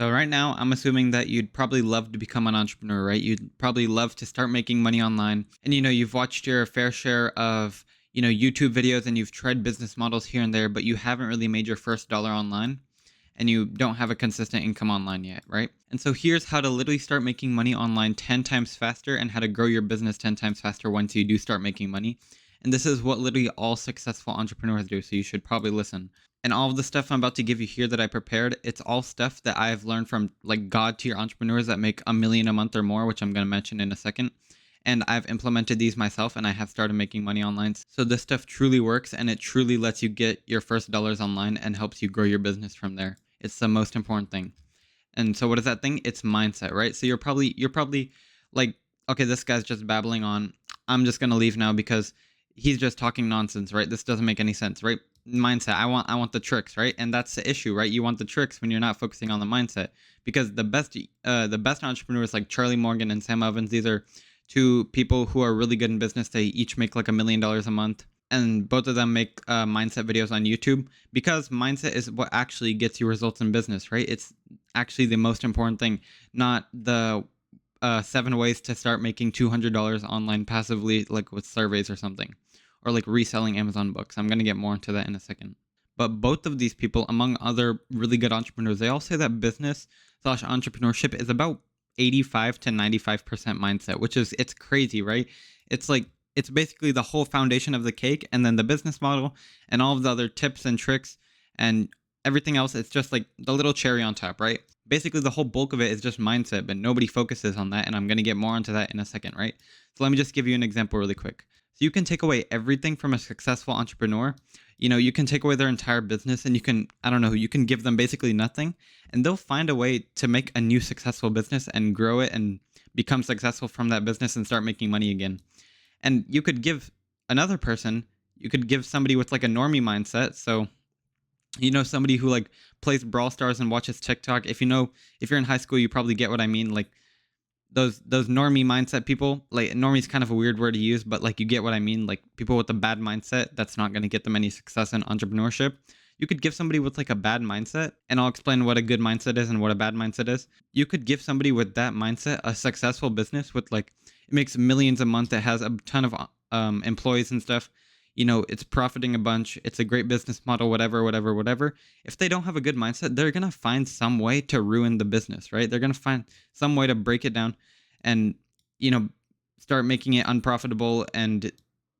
So right now, I'm assuming that you'd probably love to become an entrepreneur, right? You'd probably love to start making money online. And you've watched your fair share of, YouTube videos and you've tried business models here and there, but you haven't really made your first dollar online and you don't have a consistent income online yet, right? And so here's how to literally start making money online 10 times faster and how to grow your business 10 times faster once you do start making money. And this is what literally all successful entrepreneurs do. So you should probably listen. And all of the stuff I'm about to give you here that I prepared, it's all stuff that I've learned from like God tier entrepreneurs that make a million a month or more, which I'm going to mention in a second. And I've implemented these myself and I have started making money online. So this stuff truly works and it truly lets you get your first dollars online and helps you grow your business from there. It's the most important thing. And so what is that thing? It's mindset, right? So you're probably like, okay, this guy's just babbling on. I'm just gonna leave now because he's just talking nonsense, right? This doesn't make any sense, right? Mindset. I want the tricks, right? And that's the issue, right? You want the tricks when you're not focusing on the mindset. Because the best entrepreneurs like Charlie Morgan and Sam Evans, these are two people who are really good in business. They each make like $1 million a month. And both of them make mindset videos on YouTube because mindset is what actually gets you results in business, right? It's actually the most important thing, not the 7 ways to start making $200 online passively, like with surveys or something, or like reselling Amazon books. I'm going to get more into that in a second. But both of these people, among other really good entrepreneurs, they all say that business slash entrepreneurship is about 85 to 95% mindset, which is, it's crazy, right? It's like, it's basically the whole foundation of the cake and then the business model and all of the other tips and tricks and everything else. It's just like the little cherry on top, right? Basically, the whole bulk of it is just mindset, but nobody focuses on that. And I'm going to get more into that in a second, right? So let me just give you an example really quick. So you can take away everything from a successful entrepreneur. You can take away their entire business and you can, I don't know, you can give them basically nothing and they'll find a way to make a new successful business and grow it and become successful from that business and start making money again. And you could give another person, you could give somebody with like a normie mindset. So, somebody who like plays Brawl Stars and watches TikTok. If you're in high school, you probably get what I mean. Like those normie mindset people, like normie is kind of a weird word to use, but like you get what I mean. Like people with a bad mindset, that's not going to get them any success in entrepreneurship. You could give somebody with like a bad mindset, and I'll explain what a good mindset is and what a bad mindset is. You could give somebody with that mindset a successful business with like it makes millions a month. It has a ton of employees and stuff. It's profiting a bunch. It's a great business model, whatever, whatever, whatever. If they don't have a good mindset, they're going to find some way to ruin the business, right? They're going to find some way to break it down and, you know, start making it unprofitable. And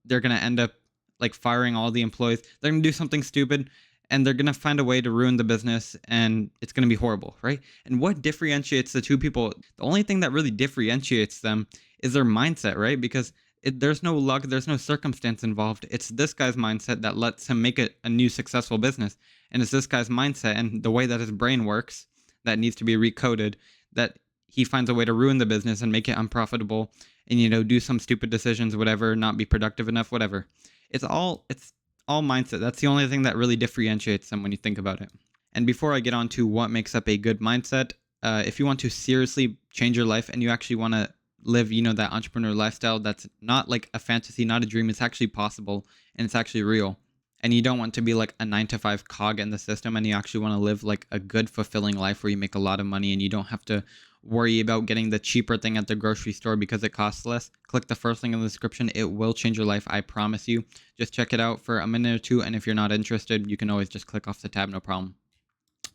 they're going to end up like firing all the employees. They're going to do something stupid and they're going to find a way to ruin the business and it's going to be horrible, right? And what differentiates the two people? The only thing that really differentiates them is their mindset, right? Because there's no luck, there's no circumstance involved. It's this guy's mindset that lets him make a new successful business. And it's this guy's mindset and the way that his brain works that needs to be recoded, that he finds a way to ruin the business and make it unprofitable and, do some stupid decisions, whatever, not be productive enough, whatever. It's all mindset. That's the only thing that really differentiates them when you think about it. And before I get on to what makes up a good mindset, if you want to seriously change your life and you actually want to live, that entrepreneur lifestyle that's not like a fantasy, not a dream, it's actually possible and it's actually real. And you don't want to be like a 9 to 5 cog in the system and you actually want to live like a good, fulfilling life where you make a lot of money and you don't have to worry about getting the cheaper thing at the grocery store because it costs less. Click the first link in the description. It will change your life. I promise you. Just check it out for a minute or two. And if you're not interested, you can always just click off the tab. No problem.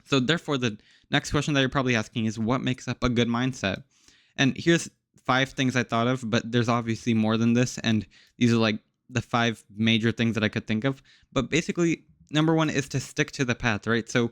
So therefore, the next question that you're probably asking is what makes up a good mindset? And here's 5 things I thought of, but there's obviously more than this. And these are like the 5 major things that I could think of. But basically, number one is to stick to the path, right? So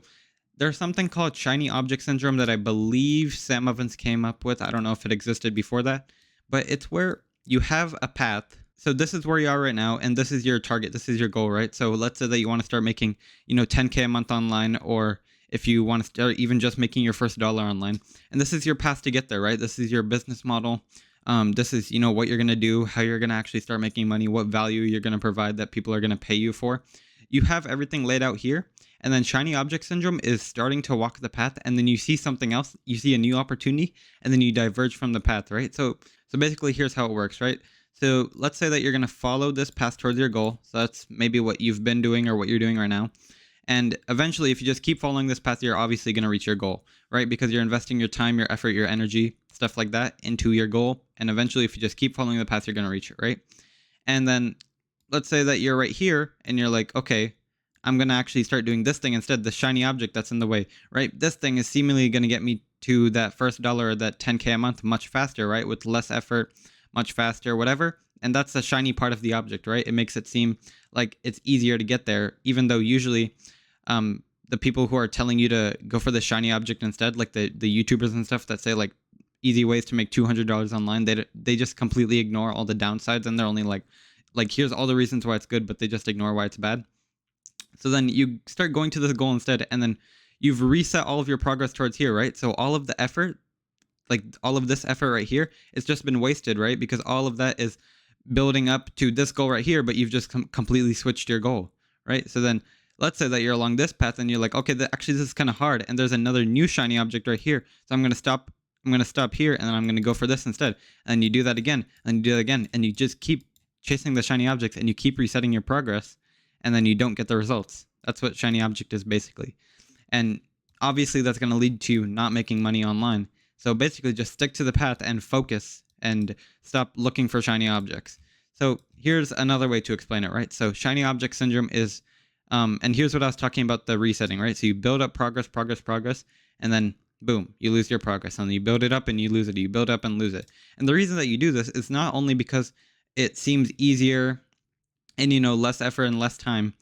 there's something called shiny object syndrome that I believe Sam Evans came up with. I don't know if it existed before that, but it's where you have a path. So this is where you are right now, and this is your target. This is your goal, right? So let's say that you want to start making, 10K a month online, or if you want to start even just making your first dollar online. And this is your path to get there, right? This is your business model. This is, what you're going to do, how you're going to actually start making money, what value you're going to provide that people are going to pay you for. You have everything laid out here. And then shiny object syndrome is starting to walk the path and then you see something else, you see a new opportunity and then you diverge from the path, right? So basically here's how it works, right? So let's say that you're going to follow this path towards your goal. So that's maybe what you've been doing or what you're doing right now. And eventually, if you just keep following this path, you're obviously going to reach your goal, right? Because you're investing your time, your effort, your energy, stuff like that into your goal. And eventually, if you just keep following the path, you're going to reach it, right? And then let's say that you're right here and you're like, okay, I'm going to actually start doing this thing instead, the shiny object that's in the way, right? This thing is seemingly going to get me to that first dollar or that 10K a month much faster, right? With less effort, much faster, whatever. And that's the shiny part of the object, right? It makes it seem like it's easier to get there, even though usually the people who are telling you to go for the shiny object instead, like the YouTubers and stuff that say like easy ways to make $200 online, they just completely ignore all the downsides, and they're only like here's all the reasons why it's good, but they just ignore why it's bad. So then you start going to this goal instead, and then you've reset all of your progress towards here, right? So all of the effort, like all of this effort right here, it's just been wasted, right? Because all of that is building up to this goal right here, but you've just completely switched your goal, right? So then let's say that you're along this path and you're like, okay, actually this is kind of hard, and there's another new shiny object right here. So I'm going to stop here, and then I'm going to go for this instead. And you do that again, and you do that again, and you just keep chasing the shiny objects, and you keep resetting your progress, and then you don't get the results. That's what shiny object is basically. And obviously that's going to lead to you not making money online. So basically just stick to the path and focus and stop looking for shiny objects. So here's another way to explain it, right? So shiny object syndrome is, and here's what I was talking about, the resetting, right? So you build up progress, and then boom, you lose your progress. And you build it up and you lose it. You build up and lose it. And the reason that you do this is not only because it seems easier and, less effort and less time,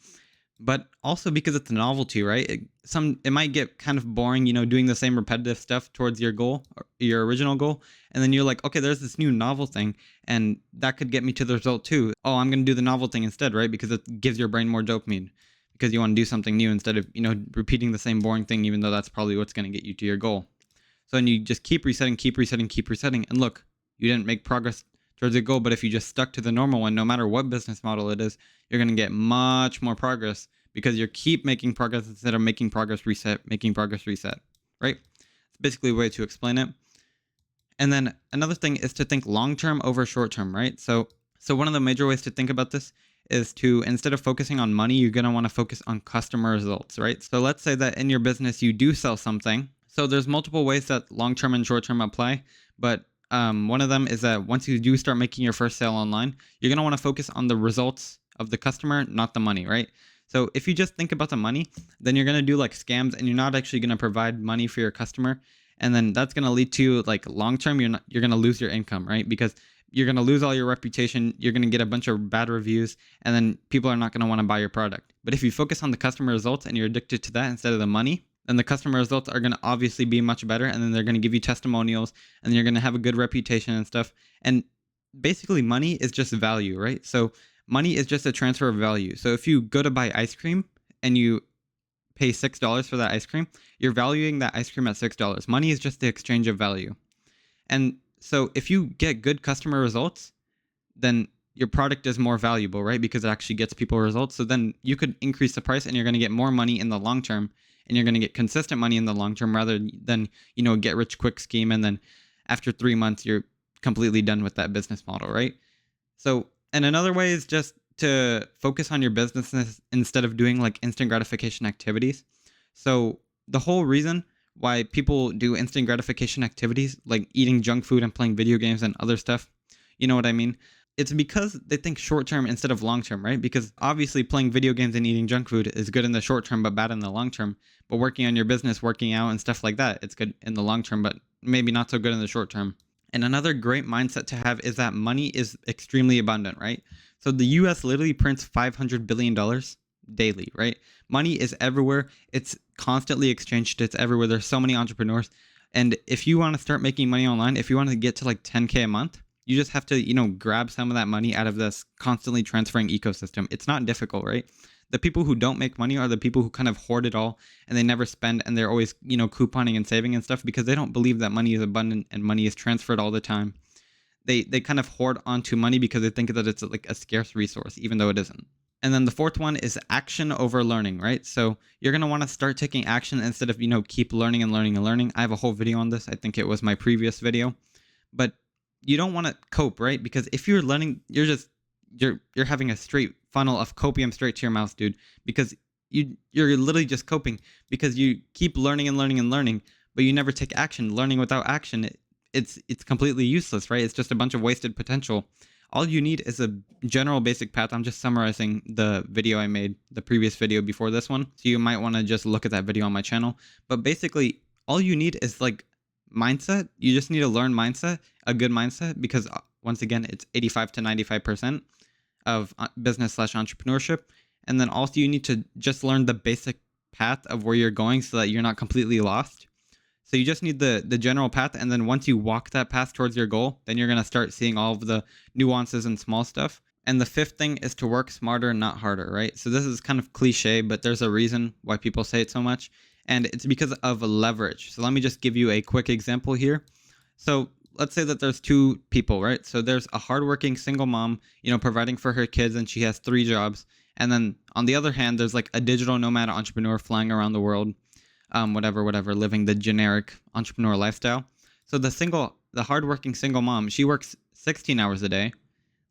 but also because it's a novelty, right? It might get kind of boring, doing the same repetitive stuff towards your goal, your original goal. And then you're like, okay, there's this new novel thing, and that could get me to the result too. Oh, I'm going to do the novel thing instead, right? Because it gives your brain more dopamine, because you want to do something new instead of, repeating the same boring thing, even though that's probably what's going to get you to your goal. So then you just keep resetting. And look, you didn't make progress towards your goal, but if you just stuck to the normal one, no matter what business model it is, you're going to get much more progress, because you keep making progress instead of making progress reset, right? It's basically a way to explain it. And then another thing is to think long-term over short-term, right? So one of the major ways to think about this is to, instead of focusing on money, you're going to want to focus on customer results, right? So let's say that in your business, you do sell something. So there's multiple ways that long-term and short-term apply, but one of them is that once you do start making your first sale online, you're going to want to focus on the results of the customer, not the money, right? So if you just think about the money, then you're going to do like scams, and you're not actually going to provide money for your customer. And then that's going to lead to, like, long term, you're going to lose your income, right? Because you're going to lose all your reputation. You're going to get a bunch of bad reviews, and then people are not going to want to buy your product. But if you focus on the customer results and you're addicted to that instead of the money, then the customer results are going to obviously be much better. And then they're going to give you testimonials, and you're going to have a good reputation and stuff. And basically money is just value, right? So money is just a transfer of value. So if you go to buy ice cream and you pay $6 for that ice cream, you're valuing that ice cream at $6. Money is just the exchange of value. And so if you get good customer results, then your product is more valuable, right? Because it actually gets people results. So then you could increase the price, and you're going to get more money in the long term, and you're going to get consistent money in the long term, rather than, get rich quick scheme. And then after 3 months, you're completely done with that business model, right? So, and another way is just to focus on your business instead of doing like instant gratification activities. So the whole reason why people do instant gratification activities, like eating junk food and playing video games and other stuff, you know what I mean? It's because they think short term instead of long term, right? Because obviously playing video games and eating junk food is good in the short term, but bad in the long term. But working on your business, working out and stuff like that, it's good in the long term, but maybe not so good in the short term. And another great mindset to have is that money is extremely abundant, right? So the US literally prints $500 billion daily, right? Money is everywhere. It's constantly exchanged. It's everywhere. There's so many entrepreneurs. And if you want to start making money online, if you want to get to like 10K a month, you just have to, grab some of that money out of this constantly transferring ecosystem. It's not difficult, right? The people who don't make money are the people who kind of hoard it all, and they never spend, and they're always, couponing and saving and stuff, because they don't believe that money is abundant and money is transferred all the time. They kind of hoard onto money because they think that it's like a scarce resource, even though it isn't. And then the fourth one is action over learning, right? So you're going to want to start taking action instead of, keep learning and learning and learning. I have a whole video on this. I think it was my previous video. But you don't want to cope, right? Because if you're learning, you're having a straight funnel of copium straight to your mouth, dude. Because you're literally just coping because you keep learning and learning and learning, but you never take action. Learning without action, it's completely useless, right? It's just a bunch of wasted potential. All you need is a general basic path. I'm just summarizing the video I made, the previous video before this one. So you might want to just look at that video on my channel. But basically, all you need is like mindset. You just need to learn mindset, a good mindset, because once again, it's 85 to 95% of business slash entrepreneurship. And then also you need to just learn the basic path of where you're going so that you're not completely lost. So you just need the general path, and then once you walk that path towards your goal, then you're gonna start seeing all of the nuances and small stuff. And the fifth thing is to work smarter, not harder, right? So this is kind of cliche, but there's a reason why people say it so much, and it's because of leverage. So let me just give you a quick example here. So let's say that there's two people, right? So there's a hardworking single mom, providing for her kids, and she has 3 jobs. And then on the other hand, there's like a digital nomad entrepreneur flying around the world, whatever, living the generic entrepreneur lifestyle. So the hardworking single mom, she works 16 hours a day.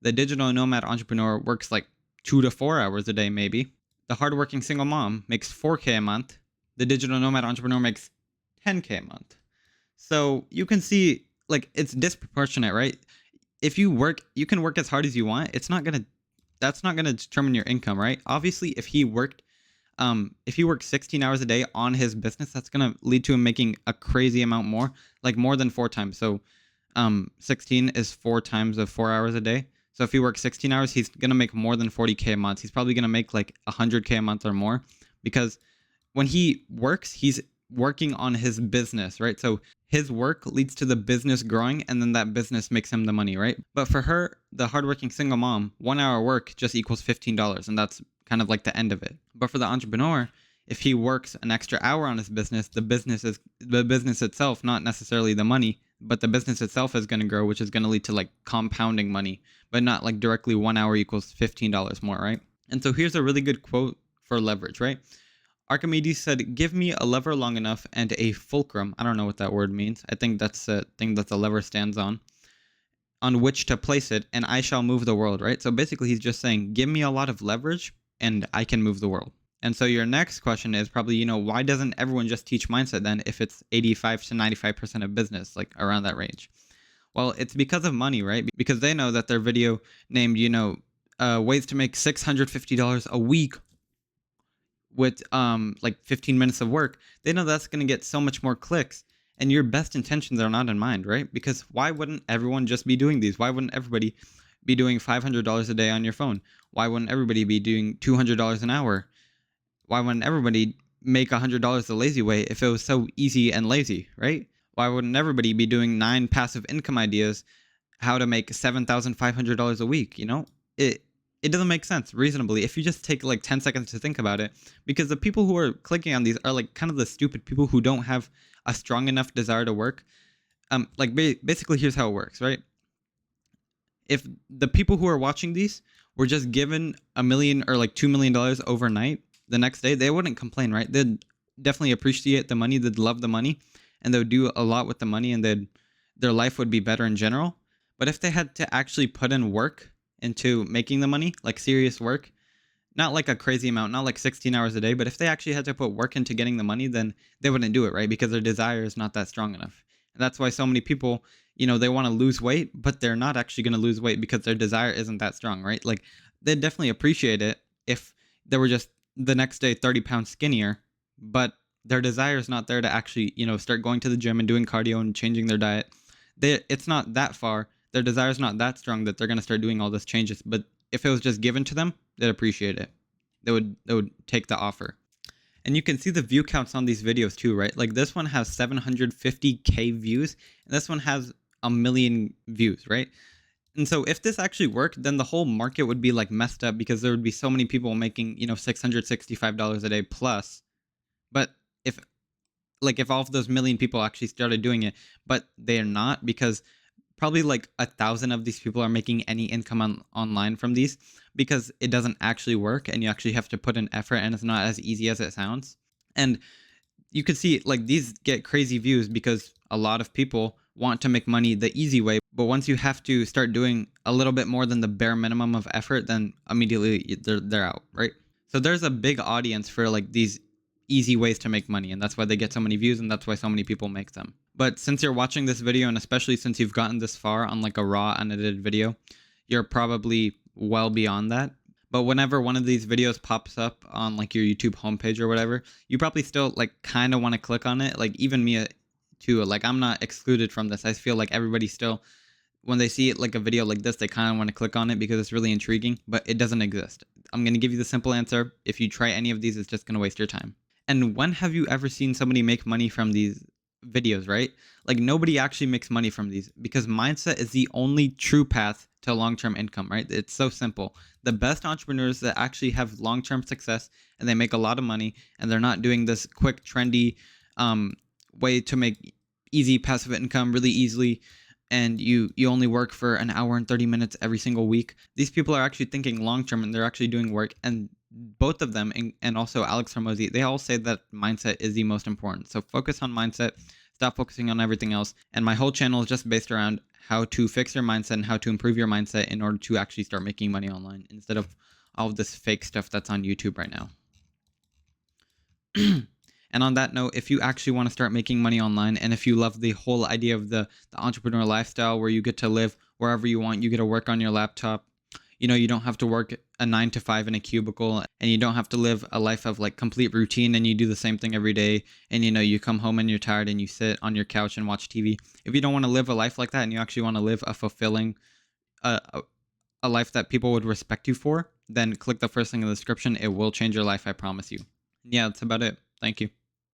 The digital nomad entrepreneur works like 2 to 4 hours a day, maybe. The hardworking single mom makes 4K a month. The digital nomad entrepreneur makes 10K a month. So you can see, like, it's disproportionate, right? If you work, you can work as hard as you want. That's not gonna determine your income, right? Obviously, if he worked 16 hours a day on his business, that's gonna lead to him making a crazy amount more, like more than 4 times. So 16 is 4 times of 4 hours a day. So if he works 16 hours, he's gonna make more than 40K a month. He's probably gonna make like 100K a month or more, because when he works, he's working on his business, right? So his work leads to the business growing, and then that business makes him the money, right? But for her, the hardworking single mom, 1 hour work just equals $15, and that's kind of like the end of it. But for the entrepreneur, if he works an extra hour on his business, the business itself, not necessarily the money, but the business itself is going to grow, which is going to lead to like compounding money, but not like directly 1 hour equals $15 more, right? And so here's a really good quote for leverage, right? Archimedes said, "Give me a lever long enough and a fulcrum." I don't know what that word means. I think that's a thing that the lever stands on which to place it, and I shall move the world, right? So basically, he's just saying, give me a lot of leverage and I can move the world. And so your next question is probably, why doesn't everyone just teach mindset then if it's 85 to 95% of business, like around that range? Well, it's because of money, right? Because they know that their video named, ways to make $650 a week with like 15 minutes of work, they know that's going to get so much more clicks, and your best intentions are not in mind, right? Because why wouldn't everyone just be doing these? Why wouldn't everybody be doing $500 a day on your phone? Why wouldn't everybody be doing $200 an hour? Why wouldn't everybody make $100 the lazy way if it was so easy and lazy, right? Why wouldn't everybody be doing 9 passive income ideas, how to make $7,500 a week? It doesn't make sense reasonably if you just take like 10 seconds to think about it, because the people who are clicking on these are like kind of the stupid people who don't have a strong enough desire to work. Basically, here's how it works, right? If the people who are watching these were just given $1 million or like $2 million overnight the next day, they wouldn't complain, right? They'd definitely appreciate the money, they'd love the money, and they would do a lot with the money, and their life would be better in general. But if they had to actually put in work into making the money, like serious work, not like a crazy amount, not like 16 hours a day, but if they actually had to put work into getting the money, then they wouldn't do it, right? Because their desire is not that strong enough. And that's why so many people, they want to lose weight, but they're not actually going to lose weight because their desire isn't that strong, right? Like, they'd definitely appreciate it if they were just the next day 30 pounds skinnier, but their desire is not there to actually, start going to the gym and doing cardio and changing their diet. It's not that far. Their desire is not that strong that they're going to start doing all these changes. But if it was just given to them, they'd appreciate it. They would take the offer. And you can see the view counts on these videos too, right? Like this one has 750K views, and this one has 1 million views, right? And so if this actually worked, then the whole market would be like messed up, because there would be so many people making, $665 a day plus. But if all of those million people actually started doing it, but they're not, because probably like 1,000 of these people are making any income online from these, because it doesn't actually work, and you actually have to put in effort, and it's not as easy as it sounds. And you can see like these get crazy views because a lot of people want to make money the easy way, but once you have to start doing a little bit more than the bare minimum of effort, then immediately they're out, right? So there's a big audience for like these easy ways to make money, and that's why they get so many views, and that's why so many people make them. But since you're watching this video, and especially since you've gotten this far on like a raw unedited video, you're probably well beyond that. But whenever one of these videos pops up on like your YouTube homepage or whatever, you probably still like kind of want to click on it. Like even me too, like I'm not excluded from this. I feel like everybody still, when they see it like a video like this, they kind of want to click on it because it's really intriguing, but it doesn't exist. I'm going to give you the simple answer. If you try any of these, it's just going to waste your time. And when have you ever seen somebody make money from these videos, right? Like nobody actually makes money from these because mindset is the only true path to long-term income, right? It's so simple. The best entrepreneurs that actually have long-term success and they make a lot of money and they're not doing this quick, trendy way to make easy passive income really easily, and you only work for an hour and 30 minutes every single week. These people are actually thinking long term and they're actually doing work. And both of them and also Alex Hormozi, they all say that mindset is the most important. So focus on mindset, stop focusing on everything else. And my whole channel is just based around how to fix your mindset and how to improve your mindset in order to actually start making money online instead of all of this fake stuff that's on YouTube right now. And on that note, if you actually want to start making money online, and if you love the whole idea of the entrepreneur lifestyle where you get to live wherever you want, you get to work on your laptop, you don't have to work a 9 to 5 in a cubicle, and you don't have to live a life of like complete routine and you do the same thing every day, and you come home and you're tired and you sit on your couch and watch TV. If you don't want to live a life like that and you actually want to live a fulfilling a life that people would respect you for, then click the first thing in the description. It will change your life, I promise you. Yeah, that's about it. Thank you.